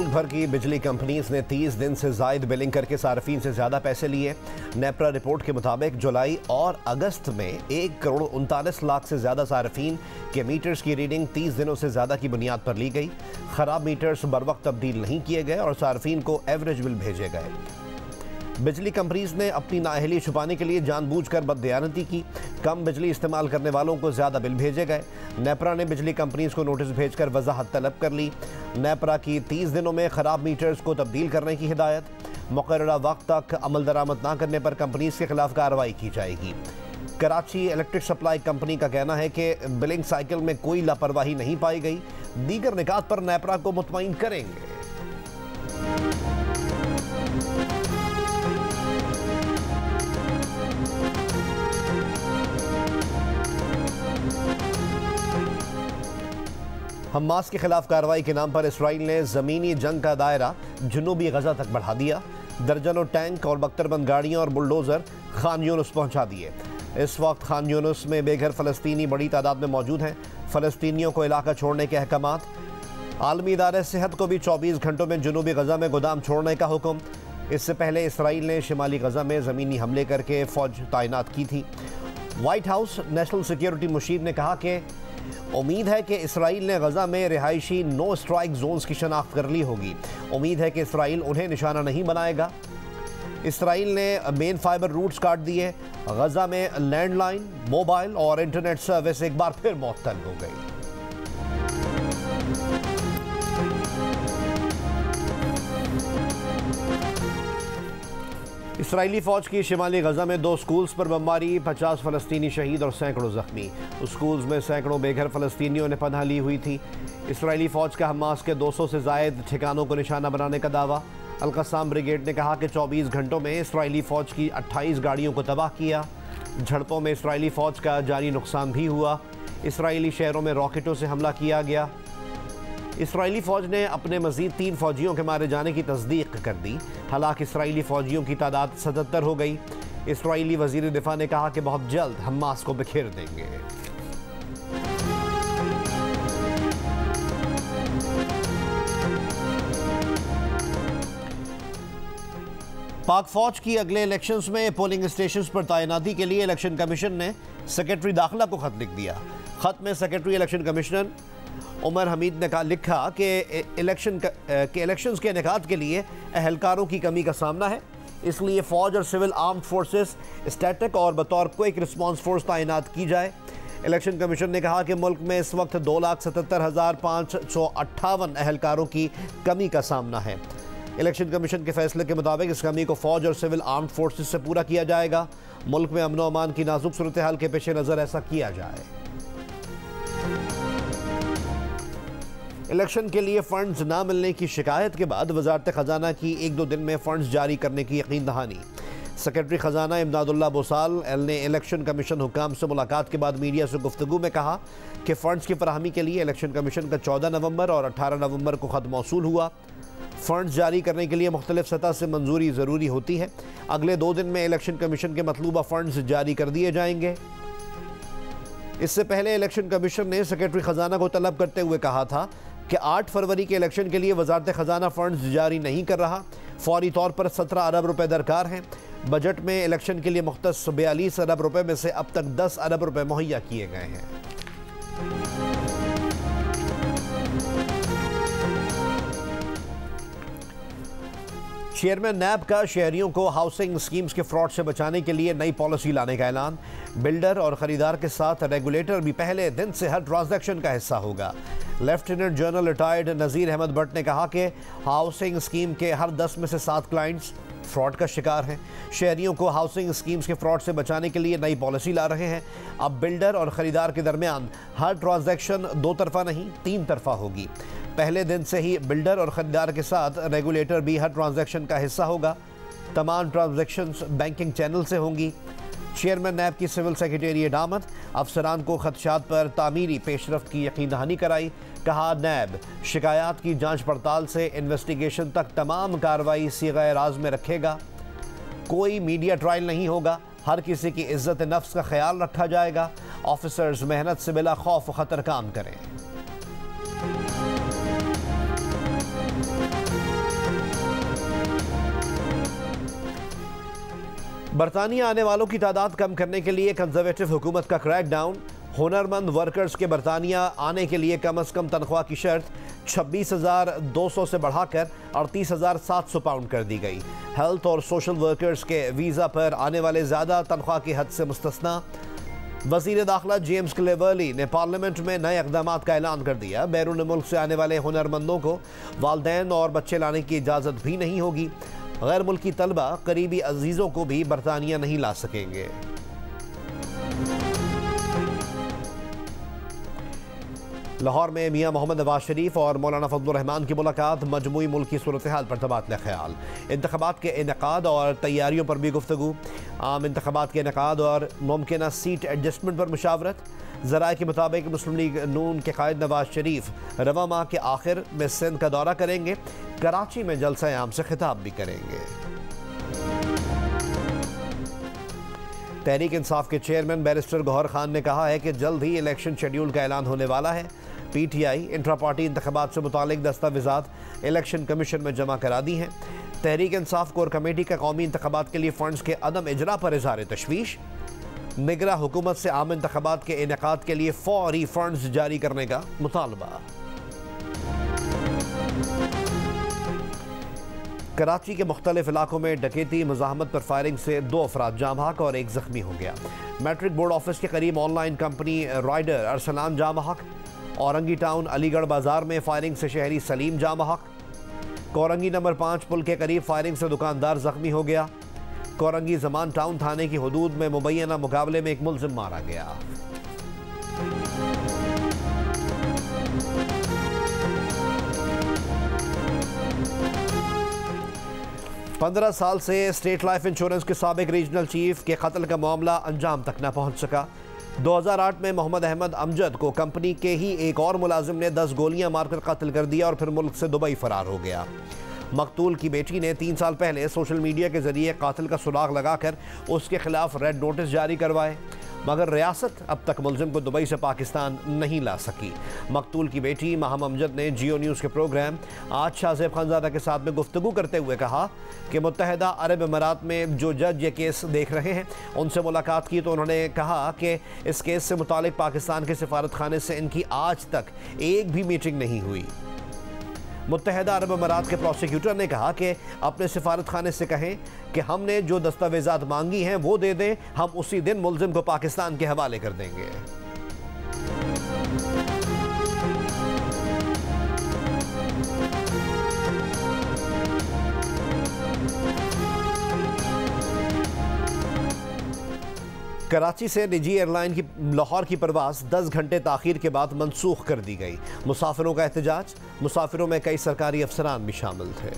मुल्क भर की बिजली कंपनीज ने 30 दिन से ज़ायद बिलिंग करके सार्फिन से ज़्यादा पैसे लिए। नेपरा रिपोर्ट के मुताबिक जुलाई और अगस्त में 1,39,00,000 से ज़्यादा सार्फिन के मीटर्स की रीडिंग 30 दिनों से ज़्यादा की बुनियाद पर ली गई। ख़राब मीटर्स बर वक्त तब्दील नहीं किए गए और सार्फिन को एवरेज बिल भेजे गए। बिजली कंपनीज ने अपनी नाअहली छुपाने के लिए जानबूझकर बददयानती की। कम बिजली इस्तेमाल करने वालों को ज़्यादा बिल भेजे गए। नेपरा ने बिजली कंपनीज को नोटिस भेजकर वजाहत तलब कर ली। नेपरा की 30 दिनों में ख़राब मीटर्स को तब्दील करने की हिदायत। मुकर्ररा वक्त तक अमल दरामद न करने पर कंपनीज के खिलाफ कार्रवाई की जाएगी। कराची इलेक्ट्रिक सप्लाई कंपनी का कहना है कि बिलिंग साइकिल में कोई लापरवाही नहीं पाई गई। दीगर निकात पर नेपरा को मुतमईन करेंगे। हमास के खिलाफ कार्रवाई के नाम पर इसराइल ने ज़मीनी जंग का दायरा जनूबी गजा तक बढ़ा दिया। दर्जनों टैंक और बख्तरबंद गाड़ियां और बुलडोज़र खान यूनुस पहुंचा दिए। इस वक्त खान यूनुस में बेघर फ़लस्तीनी बड़ी तादाद में मौजूद हैं। फ़लस्तीनियों को इलाका छोड़ने के अहकामात। आलमी इदारे सेहत को भी 24 घंटों में जनूबी गजा में गोदाम छोड़ने का हुक्म। इससे पहले इसराइल ने शिमाली गजा में ज़मीनी हमले करके फ़ौज तैनात की थी। वाइट हाउस नेशनल सिक्योरिटी मुशीर ने कहा कि उम्मीद है कि इसराइल ने गजा में रिहायशी नो स्ट्राइक जोन्स की शनाख्त कर ली होगी। उम्मीद है कि इसराइल उन्हें निशाना नहीं बनाएगा। इसराइल ने मेन फाइबर रूट्स काट दिए। गजा में लैंडलाइन, मोबाइल और इंटरनेट सर्विस एक बार फिर मुअत्तल हो गई। इसराइली फ़ौज की शिमाली गजा में 2 स्कूल्स पर बमबारी, 50 फ़लस्तीनी शहीद और सैकड़ों ज़ख्मी। स्कूल्स में सैकड़ों बेघर फ़लस्तीनियों ने पनाह ली हुई थी। इसराइली फ़ौज का हमास के 200 से ज़ायद ठिकानों को निशाना बनाने का दावा। अल-क़स्साम ब्रिगेड ने कहा कि 24 घंटों में इसराइली फ़ौज की 28 गाड़ियों को तबाह किया। झड़पों में इसराइली फ़ौज का जानी नुकसान भी हुआ। इसराइली शहरों में रॉकेटों से हमला किया गया। इसराइली फ़ौज ने अपने मज़ीद 3 फ़ौजियों के मारे जाने की तस्दीक कर दी। हालांकि इसराइली फ़ौजियों की तादाद 77 हो गई। इसराइली वज़ीर दिफा ने कहा कि बहुत जल्द हमास को बिखेर देंगे। पाक फ़ौज की अगले इलेक्शंस में पोलिंग स्टेशंस पर तैनाती के लिए इलेक्शन कमीशन ने सेक्रेटरी दाखिला को ख़त लिख दिया। ख़त में secretary election commissioner Umar Hamid ने लिखा कि इलेक्शंस के इनेकाद के लिए अहलकारों की कमी का सामना है, इसलिए फ़ौज और सिविल आर्म्ड फोर्सेस स्टैटिक और बतौर क्विक रिस्पांस फोर्स तैनात की जाए। इलेक्शन कमीशन ने कहा कि मुल्क में इस वक्त 2,77,558 अहलकारों की कमी का सामना है। इलेक्शन कमीशन के फैसले के मुताबिक इस कमी को फ़ौज और सिविल आर्म्ड फोर्सेस से पूरा किया जाएगा। मुल्क में अमन व अमान की नाजुक सूरत हाल के पेश नज़र ऐसा किया जाए। इलेक्शन के लिए फंड्स ना मिलने की शिकायत के बाद वजारत ख़जाना की 1-2 दिन में फंड्स जारी करने की यकीन दहानी। सेक्रेटरी ख़जाना इमदादुल्लाह बोसाल ने इलेक्शन कमीशन हुकाम से मुलाकात के बाद मीडिया से गुफ्तगू में कहा कि फ़ंड्स की फराहमी के लिए इलेक्शन कमीशन का 14 नवंबर और 18 नवंबर को ख़त मौसूल हुआ। फ़ंड्स जारी करने के लिए मुख्तलिफ सतह से मंजूरी ज़रूरी होती है। अगले 2 दिन में इलेक्शन कमीशन के मतलूबा फ़ंड्स जारी कर दिए जाएंगे। इससे पहले इलेक्शन कमीशन ने सेक्रेटरी ख़जाना को तलब करते हुए कहा था कि 8 फरवरी के इलेक्शन के लिए वजारत ख़जाना फ़ंड्स जारी नहीं कर रहा। फौरी तौर पर 17 अरब रुपए दरकार हैं। बजट में इलेक्शन के लिए मुख्तस 42 अरब रुपए में से अब तक 10 अरब रुपए मुहैया किए गए हैं। चेयरमैन नैब का शहरियों को हाउसिंग स्कीम्स के फ्रॉड से बचाने के लिए नई पॉलिसी लाने का ऐलान। बिल्डर और ख़रीदार के साथ रेगुलेटर भी पहले दिन से हर ट्रांजैक्शन का हिस्सा होगा। लेफ्टिनेंट जनरल रिटायर्ड नज़ीर अहमद भट्ट ने कहा कि हाउसिंग स्कीम के हर 10 में से 7 क्लाइंट्स फ्रॉड का शिकार हैं। शहरियों को हाउसिंग स्कीम्स के फ्रॉड से बचाने के लिए नई पॉलिसी ला रहे हैं। अब बिल्डर और ख़रीदार के दरमियान हर ट्रांजैक्शन 2 तरफ़ा नहीं 3 तरफ़ा होगी। पहले दिन से ही बिल्डर और ख़रीदार के साथ रेगुलेटर भी हर ट्रांजैक्शन का हिस्सा होगा। तमाम ट्रांजैक्शंस बैंकिंग चैनल से होंगी। चेयरमैन नैब की सिविल सेक्रेटेरिएट आमद अफसरान को खदशात पर तामीरी पेशरफ्त की यकीन दहानी कराई। कहा नैब शिकायत की जांच पड़ताल से इन्वेस्टिगेशन तक तमाम कार्रवाई सीग़े राज में रखेगा। कोई मीडिया ट्रायल नहीं होगा। हर किसी की इज्जत नफ्स का ख्याल रखा जाएगा। ऑफिसर्स मेहनत से बिला खौफ व ख़तर काम करें। बरतानिया आने वालों की तादाद कम करने के लिए कंजर्वेटिव हुकूमत का क्रैकडाउन। हुनरमंद वर्कर्स के बरतानिया आने के लिए कम अज़ कम तनख्वाह की शर्त 26,200 से बढ़ाकर 38,700 पाउंड कर दी गई। हेल्थ और सोशल वर्कर्स के वीज़ा पर आने वाले ज़्यादा तनख्वाह की हद से मुस्तस्ना। वज़ीर दाखिला जेम्स क्लेवर्ली ने पार्लियामेंट में नए इक़दाम का ऐलान कर दिया। बैरून मुल्क से आने वाले हुनरमंदों को वालिदैन और बच्चे लाने की इजाज़त भी नहीं होगी। गैर मुल्की तलबा करीबी अजीज़ों को भी बरतानिया नहीं ला सकेंगे। लाहौर में मियां मोहम्मद नवाज शरीफ और मौलाना फजलुर रहमान की मुलाकात। मजमूई मुल्की सूरत हाल पर तबादला ख्याल। इंतखाबात के इनेकाद और तैयारियों पर भी गुफ्तगू। आम इंतखाबात के इनेकाद और मुमकिन सीट एडजस्टमेंट पर मुशावरत। ज़राए के मुताबिक मुस्लिम लीग नून के कायद नवाज शरीफ रवा माह के आखिर में सिंध का दौरा करेंगे। कराची में जलसा आम से खिताब भी करेंगे। तहरीक इंसाफ के चेयरमैन बैरिस्टर गौहर खान ने कहा है कि जल्द ही इलेक्शन शेड्यूल का ऐलान होने वाला है। पीटीआई इंट्रा पार्टी इंतखाबात से मुतालिक दस्तावेज़ात इलेक्शन कमीशन में जमा करा दी हैं। तहरीक इंसाफ कोर कमेटी का कौमी इंतखाबात के लिए फ़ंड्स के अदम इजरा पर इज़हार तशवीश। निगरां हुकूमत से आम इंतखाबात के इनेकाद के लिए फौरी फंड्स जारी करने का मुतालबा। कराची के मुख्तलिफ इलाकों में डकैती मुज़ाहमत पर फायरिंग से 2 अफराद जाम हक और 1 ज़ख्मी हो गया। मैट्रिक बोर्ड ऑफिस के करीब ऑनलाइन कंपनी राइडर अरसलान जाम हक। औरंगी टाउन अलीगढ़ बाजार में फायरिंग से शहरी सलीम जाम हक। कोरंगी नंबर 5 पुल के करीब फायरिंग से दुकानदार जख्मी हो गया। कोरंगी जमान टाउन थाने की हदूद में मुबैना मुकाबले में एक मुलजिम मारा गया। पंद्रह साल से स्टेट लाइफ इंश्योरेंस के साबिक रीजनल चीफ के कत्ल का मामला अंजाम तक न पहुंच सका। 2008 में मोहम्मद अहमद अमजद को कंपनी के ही एक और मुलाजिम ने 10 गोलियां मारकर कत्ल कर दिया और फिर मुल्क से दुबई फरार हो गया। मकतूल की बेटी ने 3 साल पहले सोशल मीडिया के जरिए कातिल का सुराग लगाकर उसके खिलाफ रेड नोटिस जारी करवाए, मगर रियासत अब तक मुलजिम को दुबई से पाकिस्तान नहीं ला सकी। मकतूल की बेटी माहम अमजद ने जियो न्यूज़ के प्रोग्राम आज शाहज़ेब खानज़ादा के साथ में गुफ्तगू करते हुए कहा कि मुत्तहिदा अरब अमारात में जो जज ये केस देख रहे हैं उनसे मुलाकात की तो उन्होंने कहा कि इस केस से मुतालिक पाकिस्तान के सिफारत खाने से इनकी आज तक एक भी मीटिंग नहीं हुई। मुत्तहिदा अरब अमारात के प्रोसिक्यूटर ने कहा कि अपने सिफारत खाने से कहें कि हमने जो दस्तावेज़ात मांगी हैं वो दे दें, हम उसी दिन मुलजिम को पाकिस्तान के हवाले कर देंगे। कराची से निजी एयरलाइन की लाहौर की परवाज़ 10 घंटे ताख़ीर के बाद मनसूख कर दी गई। मुसाफिरों का एहतजाज। मुसाफिरों में कई सरकारी अफसरान भी शामिल थे।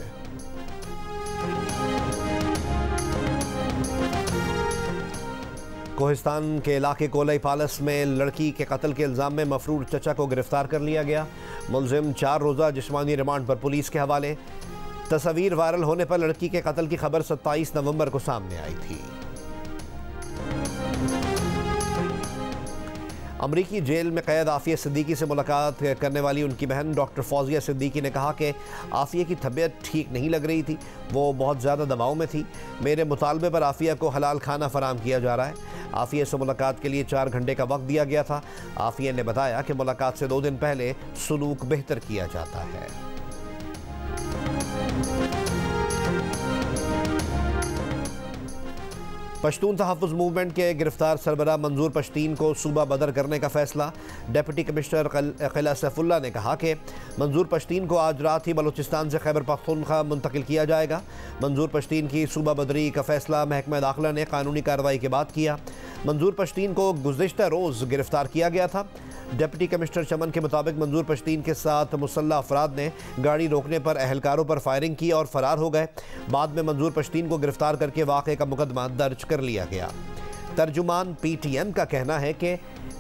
कोहिस्तान के इलाके कोलई पालस में लड़की के कत्ल के इल्ज़ाम में मफरूर चचा को गिरफ्तार कर लिया गया। मुलजिम 4 रोज़ा जिस्मानी रिमांड पर पुलिस के हवाले। तस्वीर वायरल होने पर लड़की के कत्ल की खबर 27 नवंबर को सामने आई थी। अमरीकी जेल में कैद आफिया सिद्दीकी से मुलाकात करने वाली उनकी बहन डॉक्टर फौजिया सिद्दीकी ने कहा कि आफिया की तबीयत ठीक नहीं लग रही थी, वो बहुत ज़्यादा दबाव में थी। मेरे मुतालबे पर आफिया को हलाल खाना फराम किया जा रहा है। आफिया से मुलाकात के लिए 4 घंटे का वक्त दिया गया था। आफिया ने बताया कि मुलाकात से 2 दिन पहले सलूक बेहतर किया जाता है। पश्तून तहफ़्फ़ुज़ मूवमेंट के गिरफ्तार सरबराह मंजूर पश्तीन को सूबा बदर करने का फ़ैसला। डिप्टी कमिश्नर क़िला सैफुल्लाह ने कहा कि मंजूर पश्तीन को आज रात ही बलूचिस्तान से खैबर पख्तूनख्वा मुंतकिल किया जाएगा। मंजूर पश्तीन की सूबा बदरी का फ़ैसला महकमा दाखिला ने कानूनी कार्रवाई के बाद किया। मंजूर पश्तीन को गुज़िश्ता रोज़ गिरफ्तार किया गया था। डिप्टी कमिश्नर चमन के मुताबिक मंजूर पश्तीन के साथ मुसल्लह अफराद ने गाड़ी रोकने पर अहलकारों पर फायरिंग की और फरार हो गए। बाद में मंजूर पश्तीन को गिरफ्तार करके वाक़े का मुकदमा दर्ज कर लिया गया। तर्जुमान PTM का कहना है कि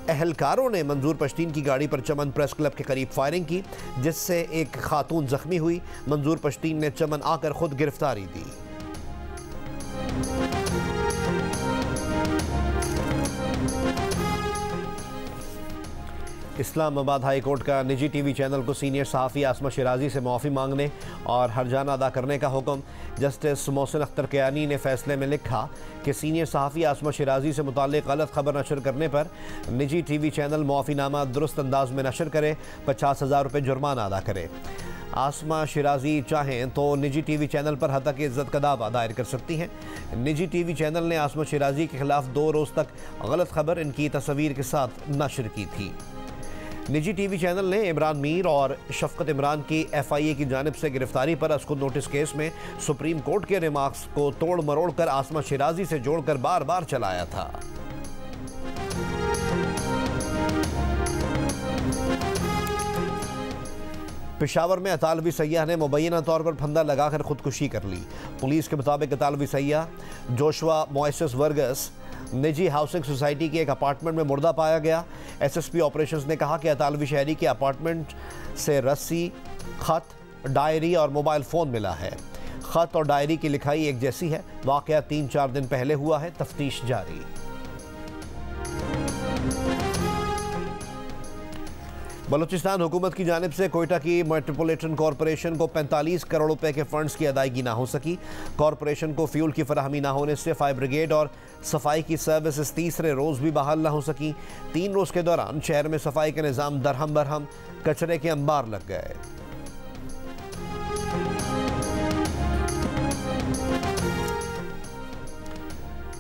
अहलकारों ने मंजूर पश्तीन की गाड़ी पर चमन प्रेस क्लब के करीब फायरिंग की, जिससे एक खातून जख्मी हुई। मंजूर पश्तीन ने चमन आकर खुद गिरफ्तारी दी। इस्लामाबाद हाई कोर्ट का निजी टीवी चैनल को सीनियर सहाफ़ी आसमा शिराजी से माफ़ी मांगने और हर्जाना अदा करने का हुक्म। जस्टिस मोहसिन अख्तर कियानी ने फैसले में लिखा कि सीनियर सहाफ़ी आसमा शिराजी से मुताल्लिक़ गलत खबर नशर करने पर निजी टीवी चैनल मुआफ़ीनामा दुरुस्त अंदाज में नशर करे, 50,000 रुपये जुर्माना अदा करे। आसमा शिराजी चाहें तो निजी टीवी चैनल पर हतक इज़्ज़त का दावा दायर कर सकती हैं। निजी टीवी चैनल ने आसमा शिराजी के खिलाफ 2 रोज़ तक गलत खबर इनकी तस्वीर के साथ नशर की थी। निजी टीवी चैनल ने इमरान मीर और शफकत इमरान की FIA की जानिब से गिरफ्तारी पर अस्कुद नोटिस केस में सुप्रीम कोर्ट के रिमार्क्स को तोड़ मरोड़ कर आसमा शिराजी से जोड़कर बार बार चलाया था। पेशावर में अतालवी सैयाह ने मुबैना तौर पर फंदा लगाकर खुदकुशी कर ली। पुलिस के मुताबिक अतालवी सैयाह जोशुआ मोइसेस वर्गस निजी हाउसिंग सोसाइटी के एक अपार्टमेंट में मुर्दा पाया गया। SSP ऑपरेशंस ने कहा कि अतालवी शहरी के अपार्टमेंट से रस्सी, खत, डायरी और मोबाइल फ़ोन मिला है। खत और डायरी की लिखाई एक जैसी है। वाक़या 3-4 दिन पहले हुआ है। तफ्तीश जारी। बलूचिस्तान हुकूमत की जानिब से कोयटा की मेट्रोपॉलिटन कॉरपोरेशन को 45 करोड़ रुपए के फंड्स की अदायगी ना हो सकी। कॉरपोरेशन को फ्यूल की फराहमी ना होने से फायर ब्रिगेड और सफाई की सर्विसेज तीसरे रोज़ भी बहाल ना हो सकी। 3 रोज़ के दौरान शहर में सफाई का निज़ाम दरहम बरहम, कचरे के अंबार लग गए।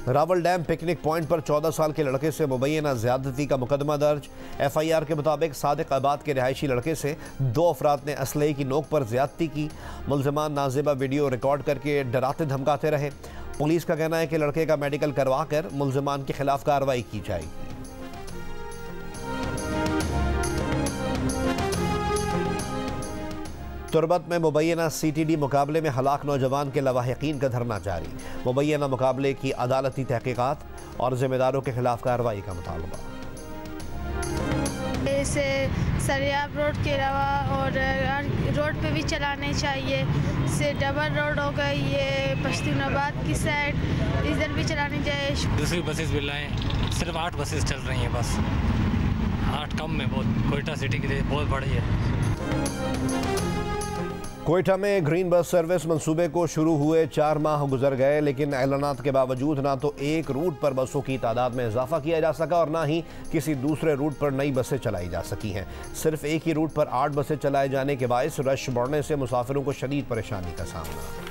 रावल डैम पिकनिक पॉइंट पर 14 साल के लड़के से मुबैना ज़्यादती का मुकदमा दर्ज। FIR के मुताबिक सादिक आबाद के रिहायशी लड़के से 2 अफराद ने असलहे की नोक पर ज़्यादती की। मुल्ज़िमान नाज़िबा वीडियो रिकॉर्ड करके डराते धमकाते रहे। पुलिस का कहना है कि लड़के का मेडिकल करवा कर मुल्ज़िमान के खिलाफ कार्रवाई की जाएगी। तुरबत में मुबैना CTD मुकाबले में हलाक नौजवान के लवाहिकीन का धरना जारी। मुबैना मुकाबले की अदालती तहकीकात और जिम्मेदारों के खिलाफ कार्रवाई का मुतालबा। इसे सरियाब रोड के अलावा और रोड पे भी चलाने चाहिए। इससे डबल रोड हो गई, ये पश्तूनाबाद की साइड, इधर भी चलानी चाहिए। दूसरी बसेस भी लाएँ, सिर्फ 8 बसेस चल रही हैं बस। 8 कम में बहुत, कोयटा सिटी के लिए बहुत बड़ी है। कोयटा में ग्रीन बस सर्विस मंसूबे को शुरू हुए 4 माह गुजर गए, लेकिन ऐलानात के बावजूद ना तो एक रूट पर बसों की तादाद में इजाफा किया जा सका और ना ही किसी दूसरे रूट पर नई बसें चलाई जा सकी हैं। सिर्फ एक ही रूट पर 8 बसें चलाए जाने के बायस रश बढ़ने से मुसाफिरों को शदीद परेशानी का सामना।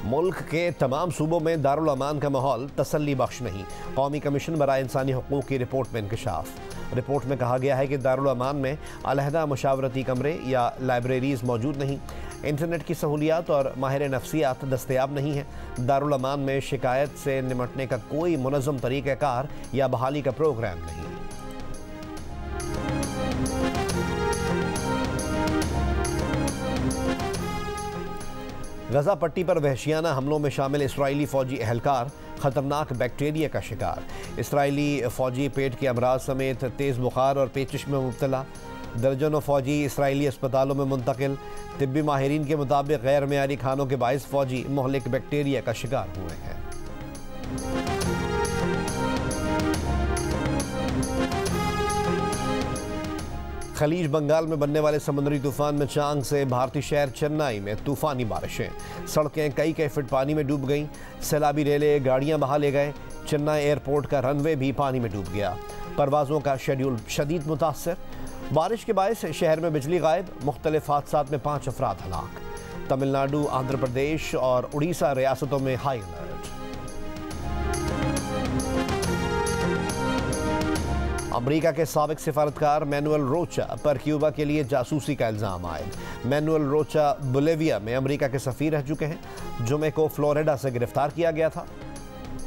मुल्क के तमाम सूबों में दारुल अमान का माहौल तसल्ली बख्श नहीं। कौमी कमीशन बराए इंसानी हुकूक की रिपोर्ट में इंकशाफ। रिपोर्ट में कहा गया है कि दारुल अमान में अलहदा मुशावरती कमरे या लाइब्रेरीज़ मौजूद नहीं, इंटरनेट की सहूलियात और माहिर नफ्सियात दस्तयाब नहीं है। दारुल अमान में शिकायत से निमटने का कोई मुनज़्ज़म तरीक़ाकार या बहाली का प्रोग्राम नहीं। गजा पट्टी पर वहशियाना हमलों में शामिल इसराइली फ़ौजी एहलकार ख़तरनाक बैक्टीरिया का शिकार। इसराइली फ़ौजी पेट के अमराज समेत तेज़ बुखार और पेचिश में मुब्तला। दर्जनों फ़ौजी इसराइली अस्पतालों में मुंतकिल। तिब्बी माहिरीन के मुताबिक गैर मेयारी खानों के बाइस फ़ौजी मुहलिक बैक्टीरिया का शिकार हुए हैं। खलीज बंगाल में बनने वाले समुद्री तूफान में चांग से भारतीय शहर चेन्नई में तूफानी बारिशें। सड़कें कई फीट पानी में डूब गईं। सैलाबी रेले गाड़ियां बहा ले गए। चेन्नई एयरपोर्ट का रनवे भी पानी में डूब गया। परवाज़ों का शेड्यूल शदीद मुतासर। बारिश के बायस शहर में बिजली गायब। मुख्तलिफ हादसात में 5 अफराद हलाक। तमिलनाडु, आंध्र प्रदेश और उड़ीसा रियासतों में हाई अलर्ट। अमेरिका के साबिक सिफारतकार मैनुअल रोचा पर क्यूबा के लिए जासूसी का इल्ज़ाम आयद। मैनुअल रोचा बोलिविया में अमेरिका के सफ़ीर रह चुके हैं। जुमे को फ्लोरिडा से गिरफ्तार किया गया था।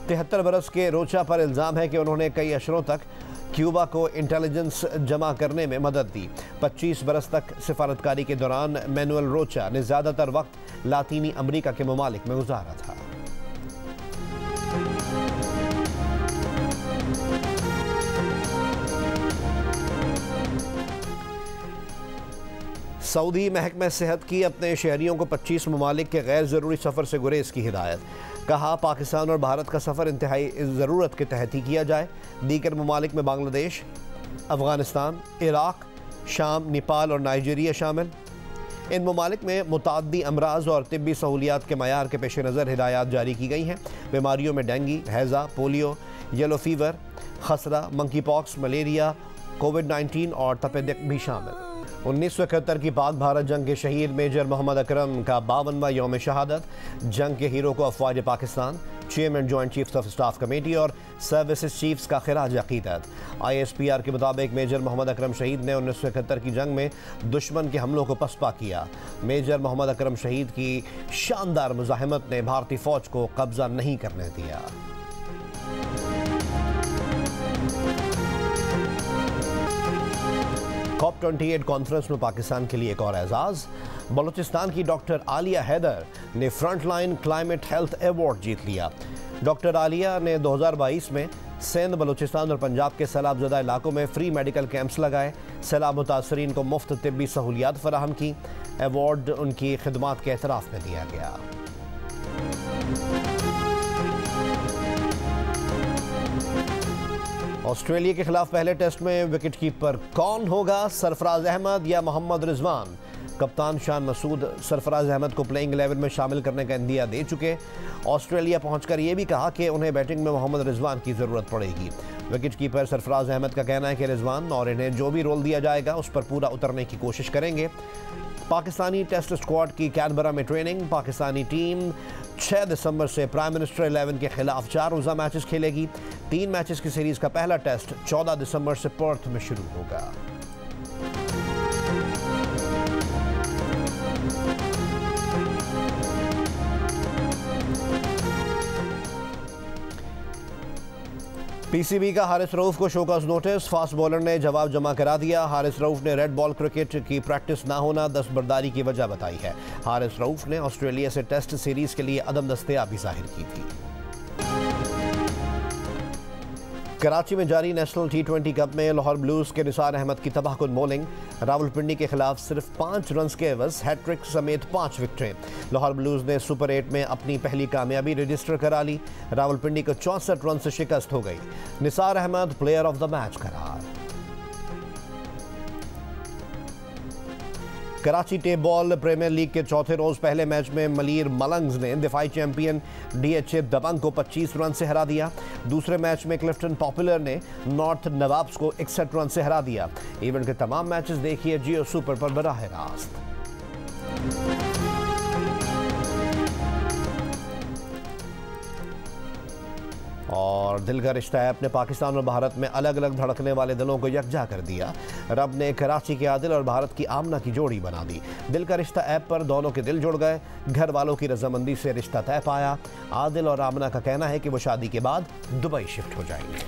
73 बरस के रोचा पर इल्ज़ाम है कि उन्होंने कई अशरों तक क्यूबा को इंटेलिजेंस जमा करने में मदद दी। 25 बरस तक सिफारतकारी के दौरान मैनुअल रोचा ने ज़्यादातर वक्त लातीनी अमेरिका के ममालिक में गुजारा था। सऊदी महकमा सेहत की अपने शहरियों को 25 ममालिक के गैर ज़रूरी सफ़र से गुरेज की हिदायत। कहा पाकिस्तान और भारत का सफ़र इंतहाई ज़रूरत के तहत ही किया जाए। दीगर ममालिक में बांग्लादेश, अफ़गानिस्तान, इराक़, शाम, नेपाल और नाइजीरिया शामिल। इन ममालिक में मुताद्दी अमराज और तिब्बी सहूलियात के मयार के पेश नज़र हिदायत जारी की गई हैं। बीमारियों में डेंगी, हैज़ा, पोलियो, येलो फीवर, खसरा, मंकी पॉक्स, मलेरिया, कोविड-19 और तपेदिक भी शामिल। 1971 की पाक भारत जंग के शहीद मेजर मोहम्मद अकरम का 52वां यौम शहादत। जंग के हीरो को अफवाज Pakistan, chairman joint chiefs of staff committee और सर्विसेज चीफ्स का खिराज अकीदत। ISPR के मुताबिक मेजर मोहम्मद अकरम शहीद ने 1971 की जंग में दुश्मन के हमलों को पसपा किया। मेजर मोहम्मद अकरम शहीद की शानदार मुजाहिमत ने भारतीय फौज को कब्जा नहीं करने दिया। COP28 कॉन्फ्रेंस में पाकिस्तान के लिए एक और एजाज। बलूचिस्तान की डॉक्टर आलिया हैदर ने फ्रंटलाइन क्लाइमेट हेल्थ अवार्ड जीत लिया। डॉक्टर आलिया ने 2022 में सिंध, बलूचिस्तान और पंजाब के सैलाबज़दा इलाकों में फ्री मेडिकल कैंप्स लगाए। सैलाब मुतासरीन को मुफ्त तिब्बी सहूलियात फराहम की। अवार्ड उनकी खिदमात के एतराफ़ में दिया गया। ऑस्ट्रेलिया के खिलाफ पहले टेस्ट में विकेट कीपर कौन होगा? सरफराज अहमद या मोहम्मद रिजवान? कप्तान शान मसूद सरफराज अहमद को प्लेइंग 11 में शामिल करने का इंदिया दे चुके। ऑस्ट्रेलिया पहुंचकर ये भी कहा कि उन्हें बैटिंग में मोहम्मद रिजवान की ज़रूरत पड़ेगी। विकेट कीपर सरफराज अहमद का कहना है कि रिजवान और इन्हें जो भी रोल दिया जाएगा उस पर पूरा उतरने की कोशिश करेंगे। पाकिस्तानी टेस्ट स्क्वाड की कैनबरा में ट्रेनिंग। पाकिस्तानी टीम 6 दिसंबर से प्राइम मिनिस्टर 11 के खिलाफ 4 रोज़ा मैचेस खेलेगी। 3 मैचेस की सीरीज़ का पहला टेस्ट 14 दिसंबर से पर्थ में शुरू होगा। PCB का हारिस रऊफ को शोकॉज नोटिस। फास्ट बॉलर ने जवाब जमा करा दिया। हारिस रऊफ ने रेड बॉल क्रिकेट की प्रैक्टिस ना होना दस्तबरदारी की वजह बताई है। हारिस रऊफ ने ऑस्ट्रेलिया से टेस्ट सीरीज के लिए अदम दस्तयाबी जाहिर की थी। कराची में जारी नेशनल T20 कप में लाहौर ब्लूज के निसार अहमद की तबाहकुन बॉलिंग। रावलपिंडी के खिलाफ सिर्फ 5 रन के एवज हैट्रिक समेत 5 विकेटें। लाहौर ब्लूज ने सुपर 8 में अपनी पहली कामयाबी रजिस्टर करा ली। रावलपिंडी को 64 रन से शिकस्त हो गई। Nisar Ahmed player of the match करार। Karachi tape ball premier league के चौथे रोज पहले मैच में मलीर मलंग्स ने दिफाई चैंपियन DHA दबंग को 25 रन से हरा दिया। दूसरे मैच में क्लिफ्टन पॉपुलर ने नॉर्थ नवाब्स को 61 रन से हरा दिया। इवेंट के तमाम मैचेस देखिए जियो सुपर पर बराह रास्त। और दिल का रिश्ता ऐप ने पाकिस्तान और भारत में अलग अलग धड़कने वाले दिलों को यकजा कर दिया। रब ने कराची के आदिल और भारत की आमना की जोड़ी बना दी। दिल का रिश्ता ऐप पर दोनों के दिल जुड़ गए। घर वालों की रजामंदी से रिश्ता तय पाया। आदिल और आमना का कहना है कि वो शादी के बाद दुबई शिफ्ट हो जाएंगे।